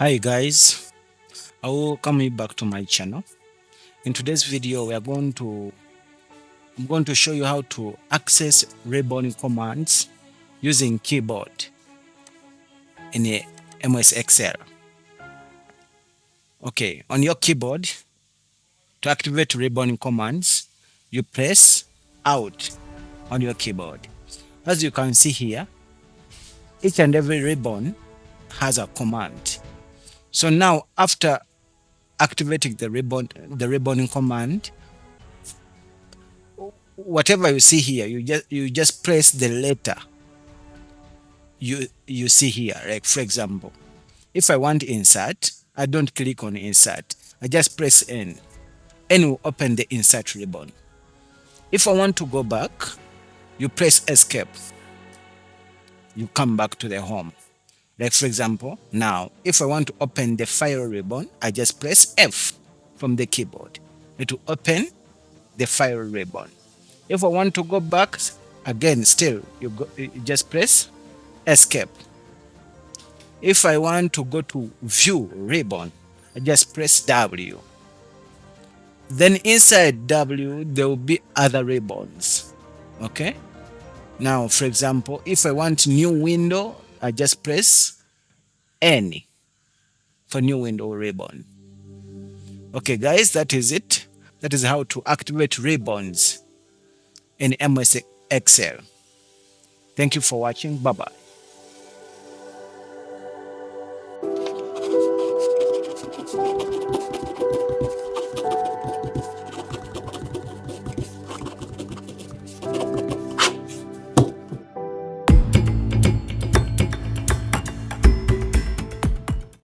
Hi guys, I welcome you back to my channel. In today's video, I'm going to show you how to access ribbon commands using keyboard in a MS Excel. Okay, on your keyboard, to activate ribbon commands, you press Alt on your keyboard. As you can see here, each and every ribbon has a command. So now, after activating the ribbon command, whatever you see here, you just press the letter you see here. Like for example, if I want insert, I don't click on insert. I just press N. N will open the insert ribbon. If I want to go back, you press escape. You come back to the home. Like for example, now if I want to open the file ribbon, I just press F from the keyboard. It will open the file ribbon. If I want to go back, again, still, you just press escape. If I want to go to view ribbon, I just press W. Then inside W, there will be other ribbons. Okay. Now, for example, if I want new window, I just press N for new window ribbon. Okay, guys, that is it. That is how to activate ribbons in MS Excel. Thank you for watching. Bye-bye.